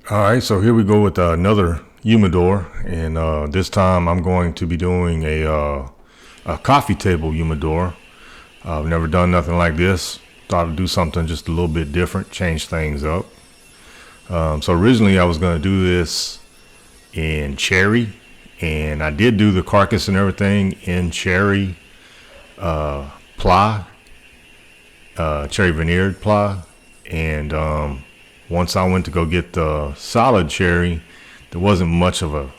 All right, so here we go with another humidor, and this time I'm going to be doing a coffee table humidor. I've never done nothing like this. Thought I'd do something just a little bit different, change things up. So originally I was going to do this in cherry, and I did do the Carcass and everything in cherry ply, cherry veneered ply, and once I went to go get the solid cherry, there wasn't much of a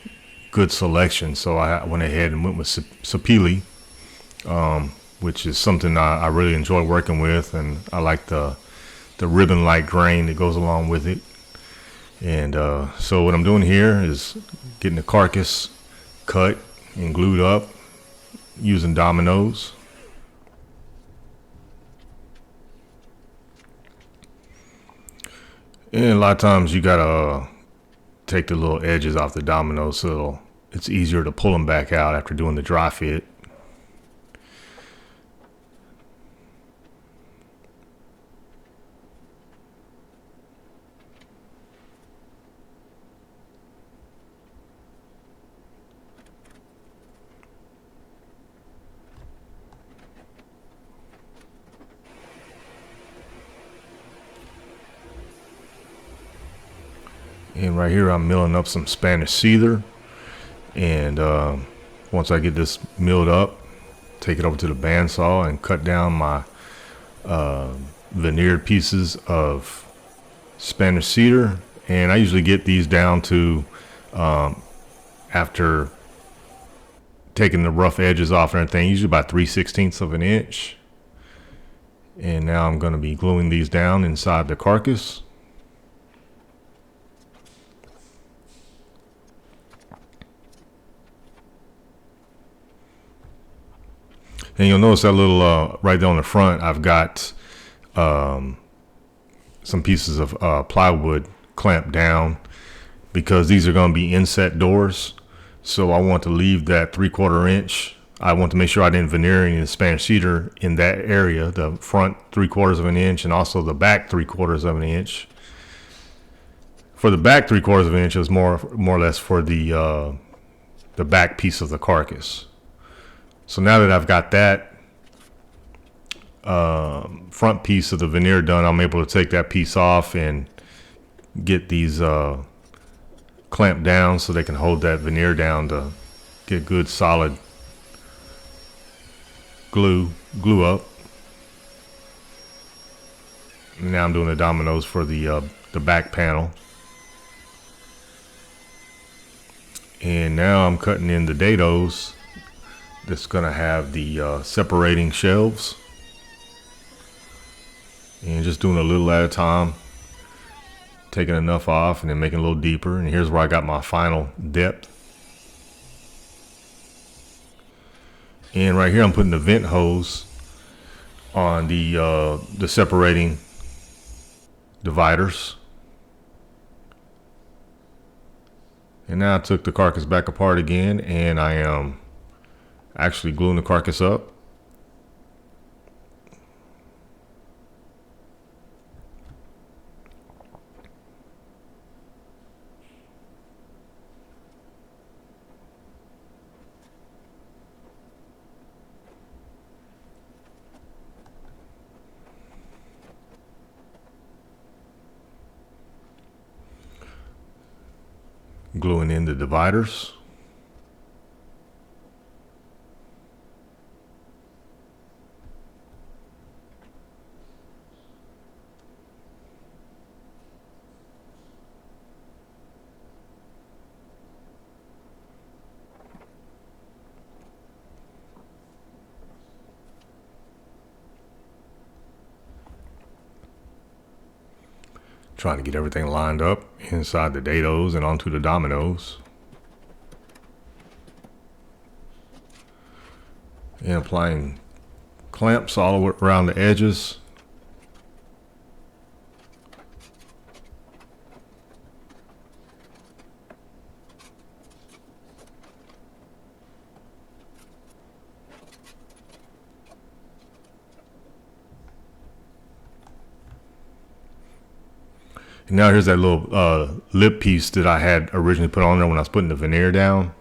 good selection, so I went ahead and went with sapele, which is something I really enjoy working with, and I like the ribbon-like grain that goes along with it. And so what I'm doing here is getting the Carcass cut and glued up using dominoes. And a lot of times you gotta take the little edges off the dominoes so it's easier to pull them back out after doing the dry fit. And right here I'm milling up some Spanish cedar, and once I get this milled up, take it over to the bandsaw and cut down my veneered pieces of Spanish cedar. And I usually get these down to, after taking the rough edges off and everything, usually about 3/16 of an inch. And now I'm going to be gluing these down inside the Carcass. And you'll notice that little right there on the front, I've got some pieces of plywood clamped down because these are going to be inset doors. So I want to leave that 3/4 inch. I want to make sure I didn't veneer any of the Spanish cedar in that area, the front 3/4 of an inch and also the back 3/4 of an inch. For the back 3/4 of an inch is more or less for the back piece of the Carcass. So now that I've got that front piece of the veneer done, I'm able to take that piece off and get these clamped down so they can hold that veneer down to get good solid glue up. And now I'm doing the dominoes for the back panel. And now I'm cutting in the dados that's gonna have the separating shelves, and just doing a little at a time, taking enough off and then making a little deeper. And here's where I got my final depth. And right here I'm putting the vent hose on the separating dividers. And now I took the Carcass back apart again, and I am actually gluing the Carcass up. Gluing in the dividers. Trying to get everything lined up inside the dados and onto the dominoes. And applying clamps all around the edges. And now here's that little lip piece that I had originally put on there when I was putting the veneer down.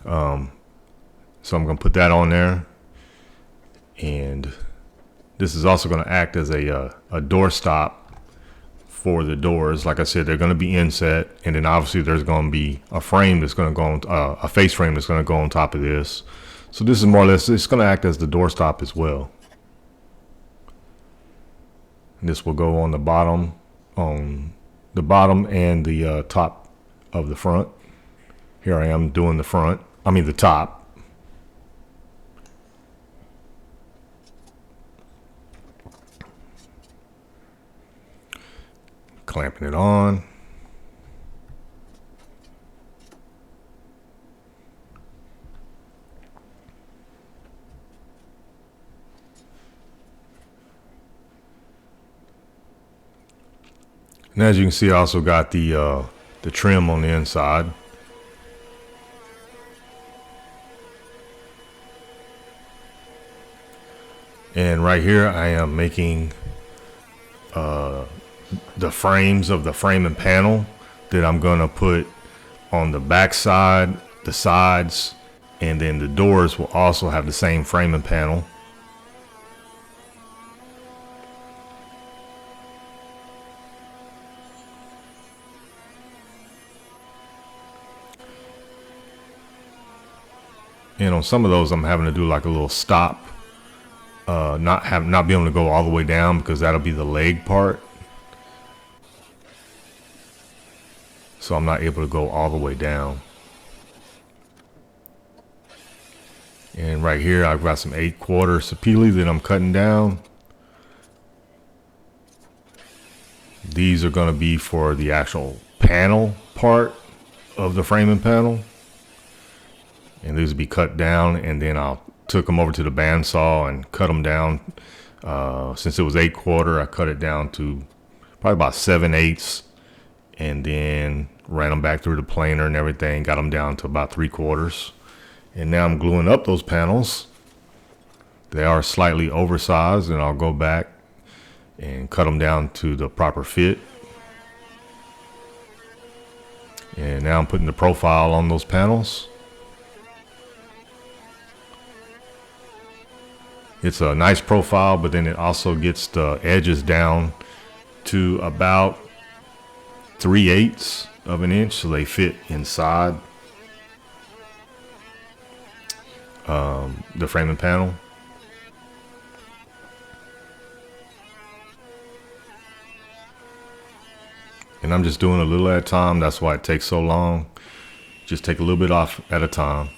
So I'm going to put that on there. And this is also going to act as a door stop for the doors. Like I said, they're going to be inset, and then obviously there's going to be a frame that's going to go on, a face frame that's going to go on top of this. So this is more or less, it's going to act as the door stop as well. And this will go on the bottom and the top of the front. Here I am doing the top. Clamping it on. And as you can see, I also got the trim on the inside. And right here I am making the frames of the frame and panel that I'm going to put on the back side, the sides, and then the doors will also have the same frame and panel. And on some of those I'm having to do like a little stop, not be able to go all the way down because that'll be the leg part. So I'm not able to go all the way down. And right here I've got some 8/4 sapele that I'm cutting down. These are going to be for the actual panel part of the framing panel. And these will be cut down, and then I took them over to the bandsaw and cut them down. Since it was 8/4, I cut it down to probably about 7/8, and then ran them back through the planer and everything, got them down to about 3/4. And now I'm gluing up those panels. They are slightly oversized, and I'll go back and cut them down to the proper fit. And now I'm putting the profile on those panels. It's a nice profile, but then it also gets the edges down to about 3/8 of an inch, so they fit inside the framing panel. And I'm just doing a little at a time. That's why it takes so long. Just take a little bit off at a time.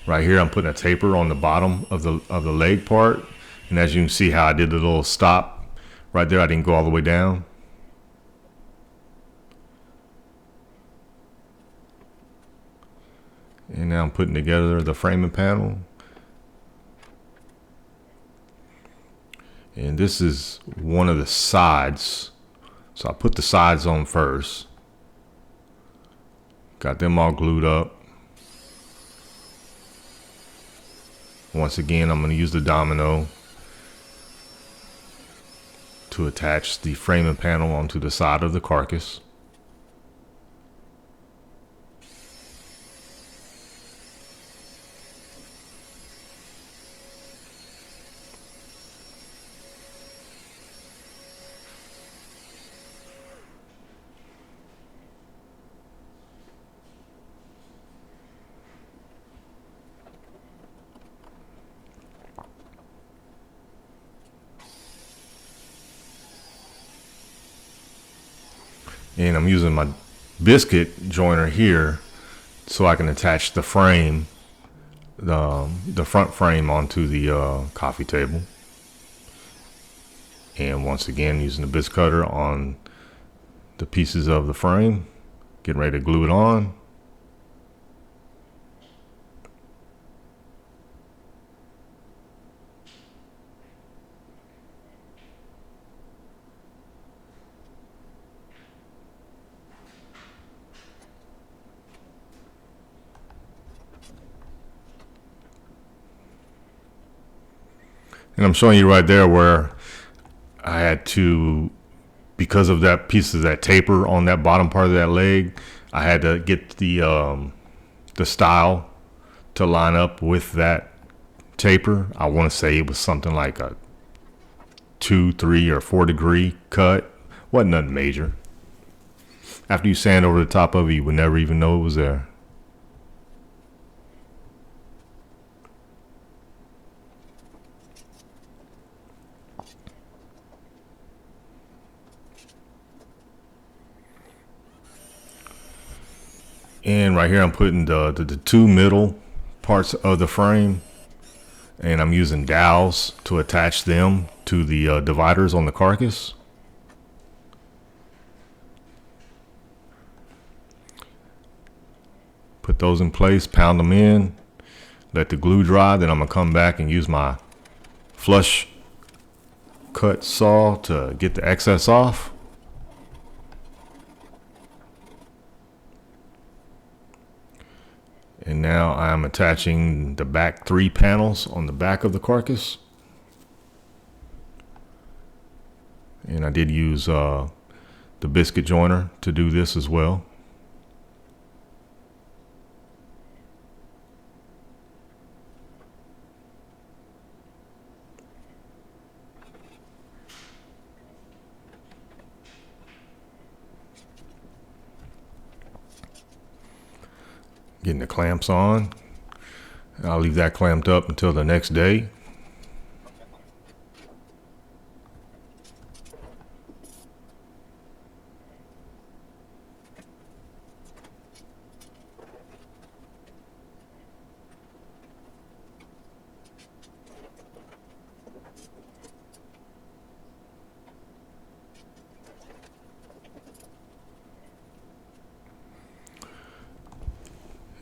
Right here, I'm putting a taper on the bottom of the leg part. And as you can see how I did the little stop right there, I didn't go all the way down. And now I'm putting together the framing panel. And this is one of the sides. So I put the sides on first. Got them all glued up. Once again, I'm going to use the domino to attach the framing panel onto the side of the Carcass. And I'm using my biscuit joiner here so I can attach the frame, the front frame onto the coffee table. And once again, using the biscuit cutter on the pieces of the frame, getting ready to glue it on. And I'm showing you right there where I had to because of that piece of that taper on that bottom part of that leg, I had to get the style to line up with that taper. I want to say it was something like a 2, 3, or 4 degree cut. Wasn't nothing major. After you sand over the top of it, you would never even know it was there. And right here I'm putting the two middle parts of the frame, and I'm using dowels to attach them to the dividers on the Carcass. Put those in place, pound them in, let the glue dry. Then I'm gonna come back and use my flush cut saw to get the excess off. And now I'm attaching the back 3 panels on the back of the Carcass. And I did use the biscuit joiner to do this as well. Getting the clamps on. I'll leave that clamped up until the next day.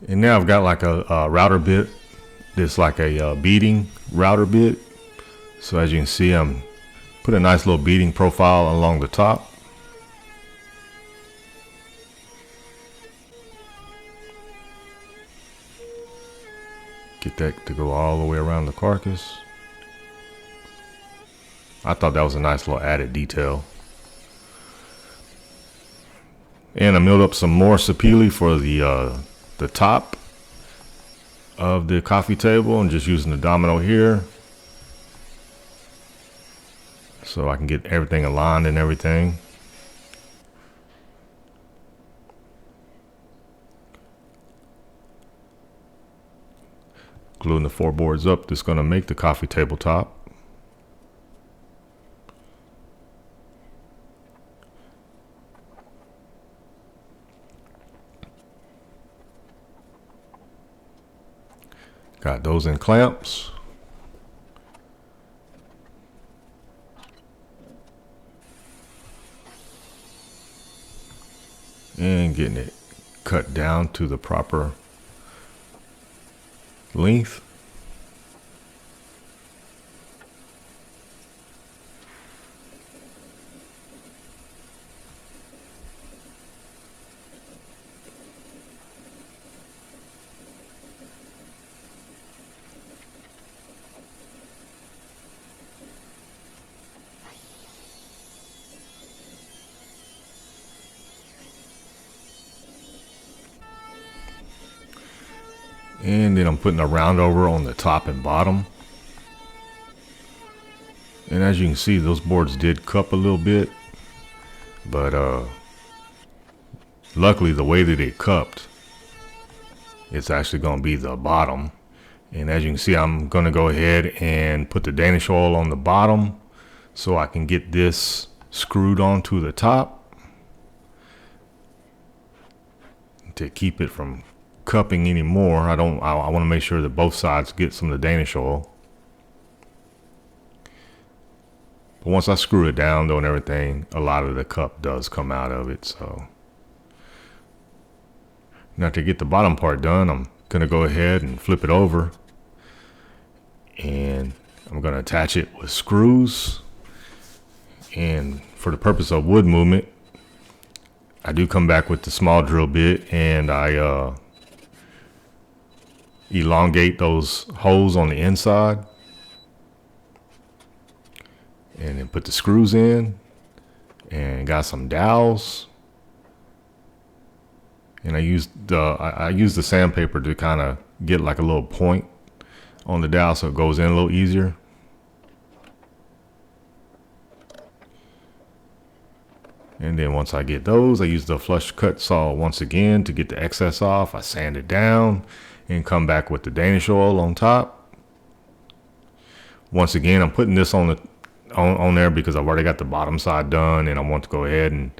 And now I've got like a router bit. This like a beading router bit. So as you can see, I'm put a nice little beading profile along the top. Get that to go all the way around the Carcass. I thought that was a nice little added detail. And I milled up some more sapele for the top of the coffee table, and just using the domino here so I can get everything aligned and everything. Gluing the 4 boards up that's going to make the coffee table top. Got those in clamps. And getting it cut down to the proper length. And then I'm putting a round over on the top and bottom. And as you can see, those boards did cup a little bit, but luckily the way that it cupped, it's actually going to be the bottom. And as you can see, I'm going to go ahead and put the Danish oil on the bottom so I can get this screwed onto the top to keep it from cupping anymore. I want to make sure that both sides get some of the Danish oil. But once I screw it down though and everything, a lot of the cup does come out of it. So now to get the bottom part done, I'm gonna go ahead and flip it over, and I'm gonna attach it with screws. And for the purpose of wood movement, I do come back with the small drill bit, and I elongate those holes on the inside, and then put the screws in, and got some dowels. And I used the sandpaper to kind of get like a little point on the dowel so it goes in a little easier. And then once I get those, I use the flush cut saw once again to get the excess off. I sand it down and come back with the Danish oil on top. Once again, I'm putting this on there because I've already got the bottom side done, and I want to go ahead and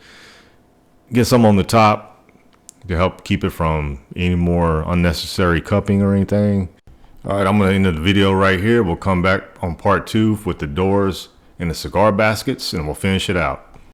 get some on the top to help keep it from any more unnecessary cupping or anything. All right, I'm going to end the video right here. We'll come back on part 2 with the doors and the cigar baskets, and we'll finish it out.